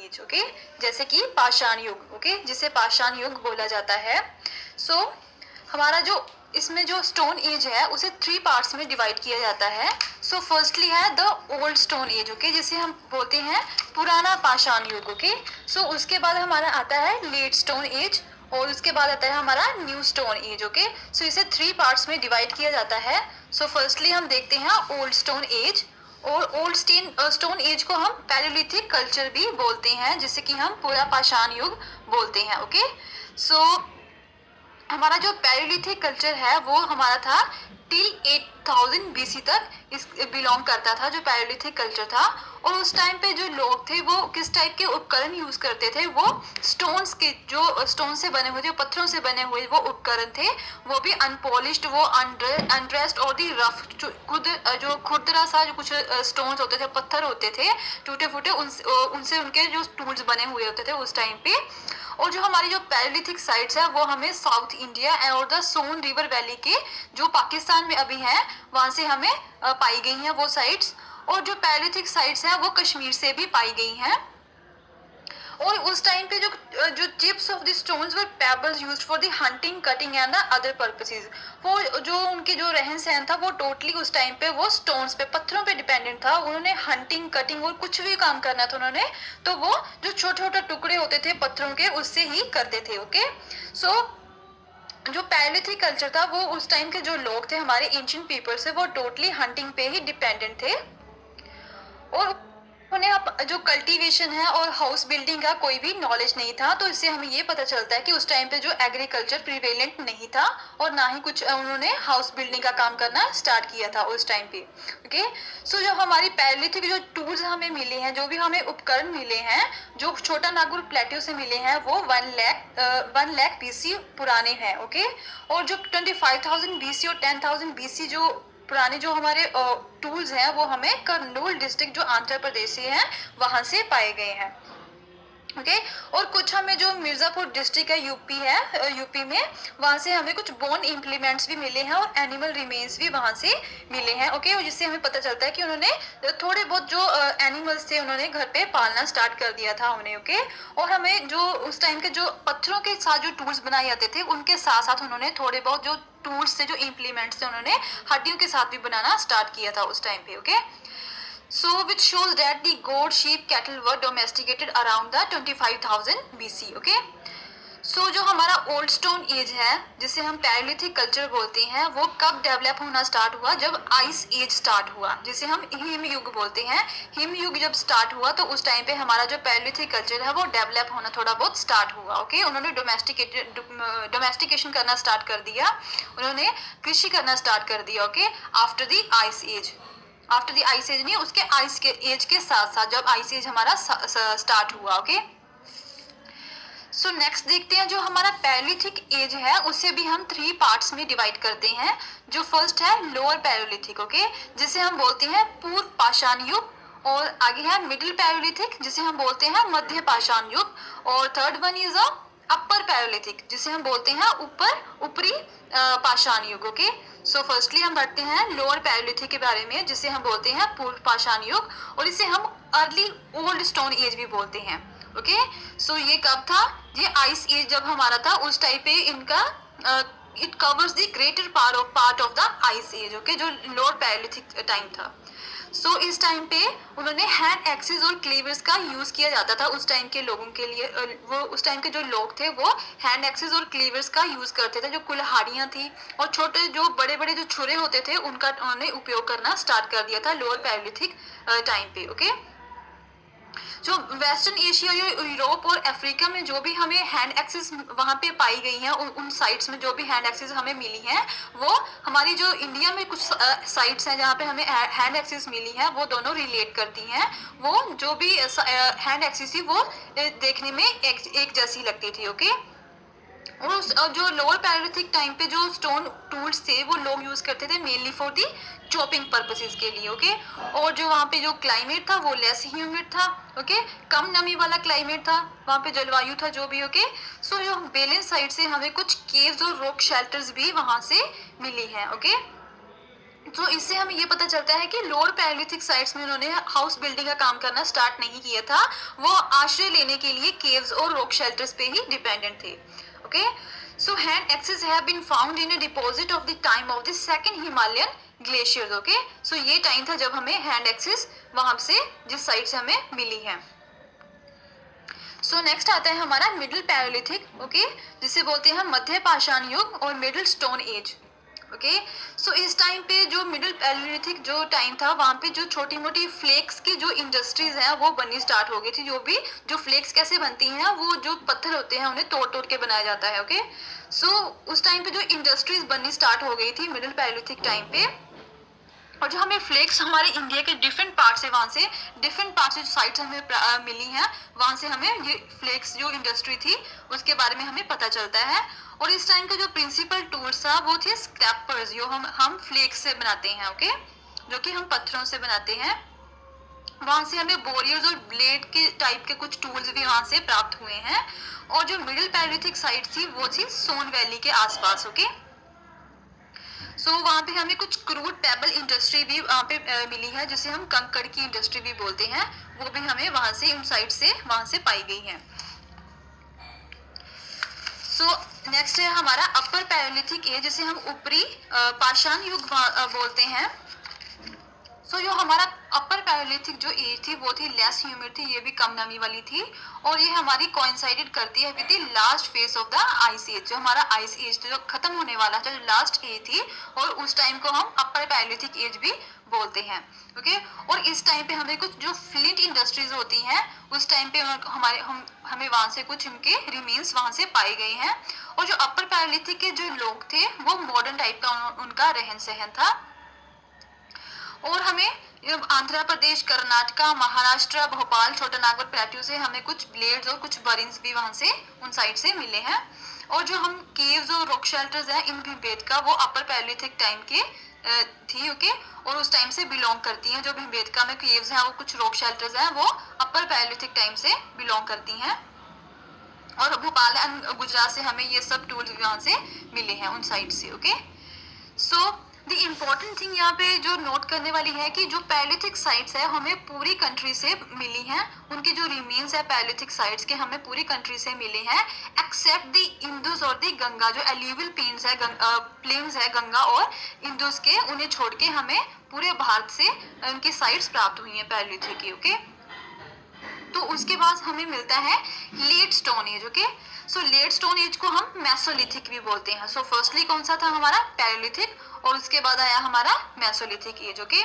As, okay, जैसे कि पाषाण युग, ओके, जिसे पाषाण युग बोला जाता है। सो हमारा जो इसमें जो स्टोन एज है उसे 3 पार्ट्स में डिवाइड किया जाता है। सो फर्स्टली है the old stone age, okay, जिसे हम बोलते हैं पुराना पाषाण युग, ओके। सो उसके बाद हमारा आता है लेट स्टोन एज, और उसके बाद आता है हमारा न्यू स्टोन एज, ओके। सो इसे 3 पार्ट्स में डिवाइड किया जाता है। सो फर्स्टली हम देखते हैं ओल्ड स्टोन एज, और ओल्ड स्टोन एज को हम पैलियोलिथिक कल्चर भी बोलते हैं, जिसे कि हम पूरा पाषाण युग बोलते हैं, ओके। सो हमारा जो पैलियोलिथिक कल्चर है वो हमारा था टिल 8000 बीसी तक इस बिलोंग करता था, जो पैलियोलिथिक कल्चर था। और उस टाइम पे जो लोग थे वो किस टाइप के उपकरण यूज करते थे, वो स्टोन्स के, जो स्टोन से बने हुए थे, पत्थरों से बने हुए वो उपकरण थे, वो भी अनपॉलिश्ड, वो अनड्रेस्ड और दी रफ, जो खुरदरा सा जो कुछ स्टोन्स होते थे, पत्थर होते थे टूटे फूटे, उनसे उनके जो टूल्स बने हुए होते थे उस टाइम पे। और जो हमारी जो पैलियोलिथिक साइट्स है वो हमें साउथ इंडिया और द सोन रिवर वैली के, जो पाकिस्तान में अभी है, वहां से हमें पाई गई हैं वो साइट्स। और जो पैलियोलिथिक साइट्स हैं वो कश्मीर से भी पाई गई हैं। और उस टाइम पे जो chips of the stones were pebbles used for the hunting, cutting and the other purposes. वो जो उनके जो रहन सहन था वो टोटली उस टाइम पे वो स्टोन्स पे, पत्थरों पे डिपेंडेंट था। उन्होंने हंटिंग, कटिंग और कुछ भी काम करना था उन्होंने, तो वो जो छोटे छोटे टुकड़े होते थे पत्थरों के उससे ही करते थे, ओके। सो जो पैलियोलिथिक कल्चर था वो उस टाइम के जो लोग थे, हमारे एंशिएंट पीपल्स है, वो टोटली हंटिंग पे ही डिपेंडेंट थे। और उन्हें जो कल्टीवेशन है और हाउस बिल्डिंग का कोई भी नॉलेज नहीं था। तो इससे हमें ये पता चलता है कि उस टाइम पे जो एग्रीकल्चर प्रिवेलेंट नहीं था, और ना ही कुछ उन्होंने हाउस बिल्डिंग का काम करना स्टार्ट किया था उस टाइम पे, ओके। सो जो हमारी पैलियोलिथिक जो टूल्स हमें मिले हैं, जो भी हमें उपकरण मिले हैं, जो छोटा नागपुर प्लेट्यू से मिले हैं, वो 1 लाख बीसी पुराने हैं, ओके। और जो 25,000 बीसी और 10,000 बीसी जो पुराने जो हमारे टूल्स हैं वो हमें करनूल डिस्ट्रिक्ट, जो आंध्र प्रदेश से है, वहां से पाए गए हैं, ओके। और कुछ हमें जो मिर्जापुर डिस्ट्रिक्ट है, यूपी है, यूपी में, वहां से हमें कुछ बोन इम्प्लीमेंट्स भी मिले हैं और एनिमल रिमेन्स भी वहां से मिले हैं, ओके। और जिससे हमें पता चलता है कि उन्होंने थोड़े बहुत जो एनिमल्स थे उन्होंने घर पे पालना स्टार्ट कर दिया था उन्हें, ओके। और हमें जो उस टाइम के जो पत्थरों के साथ जो टूल्स बनाए जाते थे उनके साथ साथ उन्होंने थोड़े बहुत जो टूल्स से, जो इम्प्लीमेंट्स थे, उन्होंने हड्डियों के साथ भी बनाना स्टार्ट किया था उस टाइम पे, okay. So which shows that the goat, sheep, cattle were domesticated around the 25,000 BC, okay? So जो हमारा ओल्ड स्टोन एज है, जिसे हम पैलियोलिथिक कल्चर बोलते हैं, वो कब डेवलप होना स्टार्ट हुआ? जब आइस एज स्टार्ट हुआ, जिसे हम हिम युग बोलते हैं। हिम युग जब स्टार्ट हुआ तो उस टाइम पे हमारा जो पैलियोलिथिक कल्चर है वो डेवलप होना थोड़ा बहुत स्टार्ट हुआ, ओके। उन्होंने डोमेस्टिकेशन करना स्टार्ट कर दिया, उन्होंने कृषि करना स्टार्ट कर दिया, okay, after the ice age. After the ice age नहीं, उसके आइस के एज के साथ साथ जब आइस एज हमारा स्टार्ट हुआ, ओके। सो नेक्स्ट देखते हैं, जो हमारा पैलियोलिथिक एज है उसे भी हम 3 पार्ट्स में डिवाइड करते हैं। जो फर्स्ट है लोअर पैलियोलिथिक, ओके, जिसे हम बोलते हैं पूर्व पाषाण युग। और आगे है मिडिल पैलियोलिथिक, जिसे हम बोलते हैं मध्य पाषाण युग। और third one is upper Palaeolithic, जिसे हम बोलते हैं ऊपरी पाषाण युग, ओके। सो फर्स्टली हम पढ़ते हैं लोअर पैलियोलिथिक के बारे में, जिसे हम बोलते हैं पूर्व पाषाण युग, और इसे हम अर्ली ओल्ड स्टोन एज भी बोलते हैं, ओके। सो ये कब था? ये आइस एज जब हमारा था उस टाइप पे इनका it covers the greater part of the ice age, okay, जो लोअर पैलियोलिथिक टाइम था। सो इस टाइम पे उन्होंने हैंड एक्सिस और क्लीवर्स का यूज किया जाता था उस टाइम के लोगों के लिए। वो उस टाइम के जो लोग थे वो हैंड एक्सिस और क्लीवर्स का यूज करते थे, जो कुल्हाड़ियां थी और छोटे जो बड़े बड़े जो छुरे होते थे उनका उन्होंने उपयोग करना स्टार्ट कर दिया था लोअर पैलियोलिथिक टाइम पे, ओके। जो वेस्टर्न एशिया, यूरोप और अफ्रीका में जो भी हमें हैंड एक्सिस वहाँ पे पाई गई हैं, उन साइट्स में जो भी हैंड एक्सिस हमें मिली हैं, वो हमारी जो इंडिया में कुछ साइट्स हैं जहाँ पे हमें हैंड एक्सिस मिली हैं, वो दोनों रिलेट करती हैं। वो जो भी हैंड एक्सिस थी वो देखने में एक जैसी लगती थी, ओके। और जो लोअर पैलियोलिथिक टाइम पे जो स्टोन टूल्स थे वो लोग यूज करते थे mainly for the chopping purposes के लिए, ओके। और जो वहाँ पे जो क्लाइमेट था वो लेस ह्यूमिड था, ओके, कम नमी वाला क्लाइमेट था, वहाँ पे जलवायु था जो भी, ओके। सो जो बेलेंस साइड से हमें कुछ केव्स और रॉक शेल्टर्स भी वहाँ से मिली हैं, ओके। तो इससे हमें ये पता चलता है कि लोअर पैलियोलिथिक साइट्स में उन्होंने हाउस बिल्डिंग का काम करना स्टार्ट नहीं किया था, वो आश्रय लेने के लिए केव्स और रॉक शेल्टर्स पे ही डिपेंडेंट थे। Okay, so hand axes have been found in a deposit of the time of the second Himalayan glaciers. Okay, so ये टाइम था जब हमें हैंड एक्सेस वहां से जिस साइड से हमें मिली है। सो नेक्स्ट आता है हमारा मिडिल पैलियोलिथिक, ओके, जिसे बोलते हैं मध्य पाषाण युग और मिडिल स्टोन एज। ओके, सो इस टाइम पे जो मिडिल पैलियोलिथिक जो टाइम था, वहाँ पे जो छोटी मोटी फ्लेक्स की जो इंडस्ट्रीज हैं वो बननी स्टार्ट हो गई थी। जो फ्लेक्स कैसे बनती हैं, वो जो पत्थर होते हैं उन्हें तोड़ तोड़ के बनाया जाता है। ओके, सो उस टाइम पे जो इंडस्ट्रीज बननी स्टार्ट हो गई थी मिडिल पैलियोलिथिक टाइम पे, और जो हमें फ्लेक्स हमारे इंडिया के डिफरेंट पार्ट से, वहाँ से डिफरेंट पार्ट से जो साइट्स हमें मिली हैं, वहाँ से हमें ये फ्लेक्स जो इंडस्ट्री थी उसके बारे में हमें पता चलता है। और इस टाइम का जो प्रिंसिपल टूल्स था वो थे स्क्रैपर्स, जो हम फ्लेक्स से बनाते हैं। ओके, जो कि हम पत्थरों से बनाते हैं। वहाँ से हमें बोरियर्स और ब्लेड के टाइप के कुछ टूल्स भी वहाँ से प्राप्त हुए हैं। और जो मिडिल पैलियोलिथिक साइट थी वो थी सोन वैली के आसपास। ओके, सो वहाँ पे हमें कुछ क्रूड पेबल इंडस्ट्री भी वहाँ पे मिली है, जिसे हम कंकड़ की इंडस्ट्री भी बोलते हैं, वो भी हमें वहाँ से उन साइड से वहाँ से पाई गई है। सो नेक्स्ट है हमारा अपर पैलियोलिथिक एज, जिसे हम ऊपरी पाषाण युग बोलते हैं। सो जो हमारा अपर पैलियोलिथिक जो एज थी वो थी लेस ह्यूमिड थी, ये भी कम नमी वाली थी, और ये हमारी कोइंसाइडेड करती है with the last phase of the ice age. जो हमारा आइस एज जो खत्म होने वाला था, जो लास्ट एज थी, और उस टाइम को हम अपर पैलियोलिथिक एज भी बोलते हैं। ओके, और इस टाइम पे हमें कुछ जो फ्लिंट इंडस्ट्रीज होती हैं उस टाइम पे हमें वहां से कुछ इनके रिमेन्स वहां से पाए गए हैं। और जो अपर पैलियोलिथिक के जो लोग थे वो मॉडर्न टाइप का उनका रहन सहन था। और हमें आंध्र प्रदेश, कर्नाटका, महाराष्ट्र, भोपाल, छोटा नागपुर प्लेट्यू से हमें कुछ ब्लेड्स और कुछ बरिन्स भी वहां से उन साइड से मिले हैं। और जो हम केव्स और रॉक शेल्टर्स हैं इन भीमबेटका, वो अपर पैलियोलिथिक टाइम के थी। ओके, और उस टाइम से बिलोंग करती हैं। जो भीमबेटका में केव्स हैं और कुछ रॉक शेल्टर्स हैं वो अपर पैलियोलिथिक टाइम से बिलोंग करती हैं। और भोपाल एंड गुजरात से हमें ये सब टूल्स वहां से मिले हैं उन साइड से। Okay, so the important thing यहाँ पे जो नोट करने वाली है कि जो पैलियोलिथिक साइट्स है हमें पूरी कंट्री से मिली हैं, उनके जो रिमेन्स है पैलियोलिथिक साइट्स के हमें पूरी कंट्री से मिले हैं, एक्सेप्ट द इंदुस और द गंगा। जो एल्यूवियल प्लेन्स है गंगा और इंदुस के, उन्हें छोड़ के हमें पूरे भारत से उनकी साइट्स प्राप्त हुई हैं पैलियोलिथिक की। ओके, तो उसके बाद हमें मिलता है late stone age. Okay, so late stone age को हम मेसोलिथिक भी बोलते हैं। सो फर्स्टली कौन सा था हमारा पैलियोलिथिक, और उसके बाद आया हमारा मेसोलिथिक एज। ओके,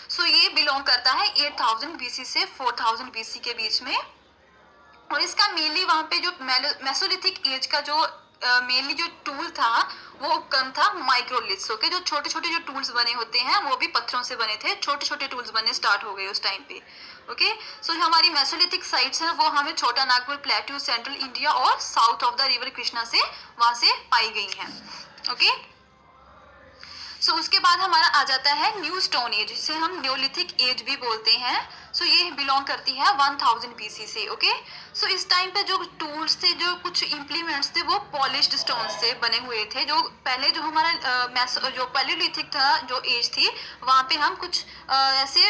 सो ये बिलोंग करता है 8000 बीसी से 4000 बीसी के बीच में। और इसका मेनली वहां पे जो मेसोलिथिक एज का जो मेनली जो टूल था वो उपकरण था माइक्रोलिथ्स। ओके, जो छोटे छोटे जो टूल्स बने होते हैं वो भी पत्थरों से बने थे, छोटे छोटे टूल्स बनने स्टार्ट हो गए उस टाइम पे। ओके, सो हमारी मेसोलिथिक साइट्स हैं वो हमें छोटा नागपुर प्लेट्यू, सेंट्रल इंडिया और south of the river Krishna से वहां से पाई गई हैं। ओके, सो उसके बाद हमारा आ जाता है न्यू स्टोन एज, जिसे हम न्योलिथिक एज भी बोलते हैं। सो ये बिलोंग करती है 1000 बीसी से। ओके, सो इस टाइम पे जो टूल्स थे, जो कुछ इम्प्लीमेंट्स थे, वो पॉलिश्ड स्टोन से बने हुए थे। जो पहले जो हमारा जो पैलियोलिथिक था जो एज थी, वहाँ पे हम कुछ ऐसे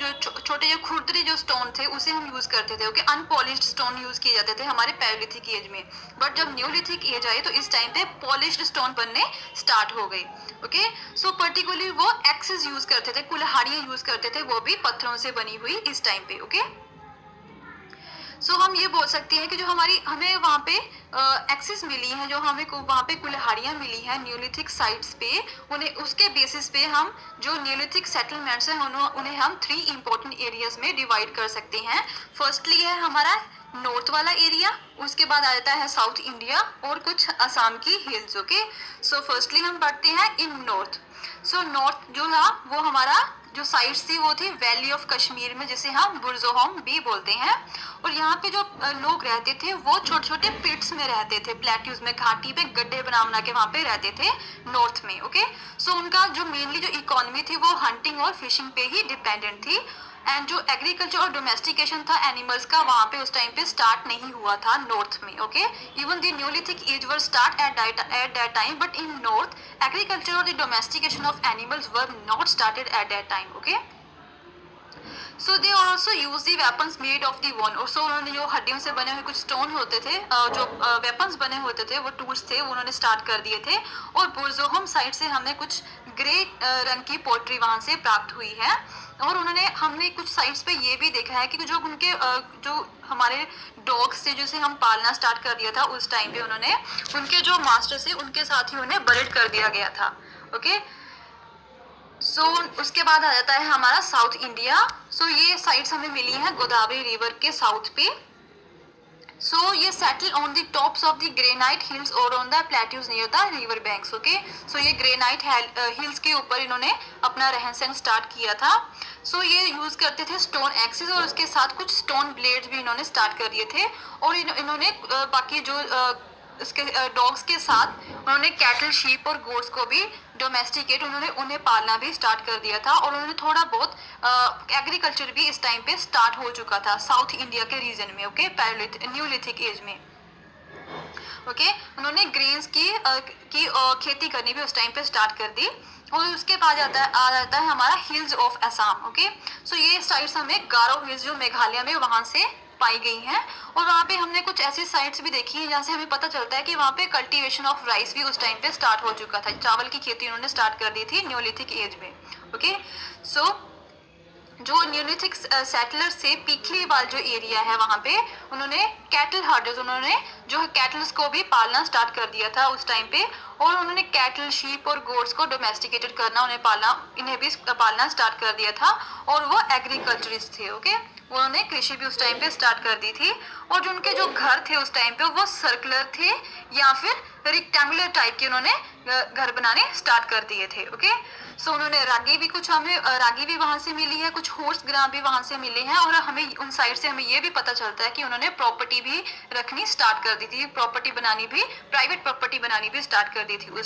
जो छोटे जो खुरदरे जो स्टोन थे उसे हम यूज करते थे। ओके, अनपॉलिश्ड स्टोन यूज किए जाते थे हमारे पैलियोलिथिक एज में। बट जब न्योलिथिक एज आई तो इस टाइम पे पॉलिश्ड स्टोन बनने स्टार्ट हो गई। ओके, सो पर्टिकुलरली वो एक्सेस यूज करते थे, कुल्हाड़ियां यूज करते थे, वो भी पत्थरों से बनी हुई इस टाइम पे। ओके, सो हम ये बोल सकते हैं कि जो हमें वहाँ पे एक्सेस मिली है, जो हमें वहाँ पे कुल्हाड़ियाँ मिली हैं न्योलिथिक साइट्स पे, उन्हें उसके बेसिस पे हम जो न्योलिथिक सेटलमेंट्स हैं उन्हें हम 3 इंपॉर्टेंट एरियाज में डिवाइड कर सकते हैं। फर्स्टली है हमारा नॉर्थ वाला एरिया, उसके बाद आ जाता है साउथ इंडिया और कुछ असम की हिल्स। ओके, सो फर्स्टली हम पढ़ते हैं इन नॉर्थ। सो नॉर्थ जो था वो हमारा जो साइट्स थी वो थी वैली ऑफ कश्मीर में, जिसे हम बुर्जोहोम भी बोलते हैं। और यहाँ पे जो लोग रहते थे वो छोटे छोटे पिट्स में रहते थे, प्लेट्यूज में, घाटी पे गड्ढे बना बना के वहाँ पे रहते थे नॉर्थ में। ओके, सो उनका जो मेनली जो इकोनॉमी थी वो हंटिंग और फिशिंग पे ही डिपेंडेंट थी। एंड जो एग्रीकल्चर और डोमेस्टिकेशन था एनिमल्स का वहाँ पे उस टाइम पे स्टार्ट नहीं हुआ था नॉर्थ में, okay. Even the neolithic age were start at that time, but in north agriculture और the domestication of animals were not started at that time, okay. So they also use the weapons made of the one, और so उन्होंने जो हड्डियों से बने हुए कुछ stone होते थे, जो वेपन्स बने होते थे, वो टूल्स थे, वो उन्होंने स्टार्ट कर दिए थे। और बुरजोहम साइड से हमें कुछ ग्रे रंग की पोट्री वहां से प्राप्त हुई है। और हमने कुछ साइट्स पे ये भी देखा है कि जो उनके जो हमारे डॉग्स थे जिसे हम पालना स्टार्ट कर दिया था उस टाइम पे उन्होंने उनके जो मास्टर थे उनके साथ ही उन्हें बरेड कर दिया गया था, ओके। सो उसके बाद आ जाता है हमारा साउथ इंडिया। सो ये साइट्स हमें मिली हैं गोदावरी रिवर के साउथ पे। सो ये settle on the tops of the granite hills और on the plateaus near the river banks, okay. So ये ग्रेनाइट हिल्स के ऊपर इन्होंने अपना रहन सहन स्टार्ट किया था। सो ये यूज करते थे स्टोन एक्सिस और उसके साथ कुछ स्टोन ब्लेड्स भी इन्होंने स्टार्ट कर दिए थे। और इन्होंने बाकी जो उसके डॉग्स के साथ उन्होंने कैटल, शीप और गोट्स को भी डोमेस्टिकेट उन्हें पालना भी स्टार्ट कर दिया था। और उन्होंने थोड़ा बहुत एग्रीकल्चर भी इस टाइम पे स्टार्ट हो चुका था साउथ इंडिया के रीजन में, ओके, न्यूलिथिक एज में, ओके। उन्होंने ग्रेन्स की खेती करनी भी उस टाइम पे स्टार्ट कर दी। और उसके बाद आ जाता है हमारा hills of Assam, okay. So ये साइट्स हमें गारो हिल्स जो मेघालय में वहां से पाई गई हैं। और वहाँ पे हमने कुछ ऐसी साइट्स भी देखी हैं जहाँ से हमें पता चलता है कि वहाँ पे कल्टीवेशन ऑफ राइस भी उस टाइम पे स्टार्ट हो चुका था। चावल की खेती उन्होंने स्टार्ट कर दी थी न्यूलिथिक एज में, ओके। सो जो न्यूलिथिक सेटलर से पिछली वाल जो एरिया है वहाँ पे उन्होंने कैटल हर्डर्स, उन्होंने जो कैटल्स को भी पालना स्टार्ट कर दिया था उस टाइम पे। और उन्होंने कैटल, शीप और गोट्स को डोमेस्टिकेटेड करना इन्हें भी पालना स्टार्ट कर दिया था। और वो एग्रीकल्चरिस्ट थे, ओके। उन्होंने कृषि भी उस टाइम पे स्टार्ट कर दी थी। और जो उनके जो घर थे उस टाइम पे वो सर्कुलर थे या फिर रेक्टेंगुलर टाइप के उन्होंने घर बनाने स्टार्ट कर दिए थे, ओके। सो उन्होंने हमें रागी भी वहां से मिली है, कुछ हॉर्स ग्राम भी वहां से मिले हैं। और हमें उन साइड से हमें ये भी पता चलता है कि उन्होंने प्रॉपर्टी भी रखनी स्टार्ट कर दी थी, प्रॉपर्टी बनानी भी, प्राइवेट प्रॉपर्टी बनानी भी स्टार्ट कर दी थी उस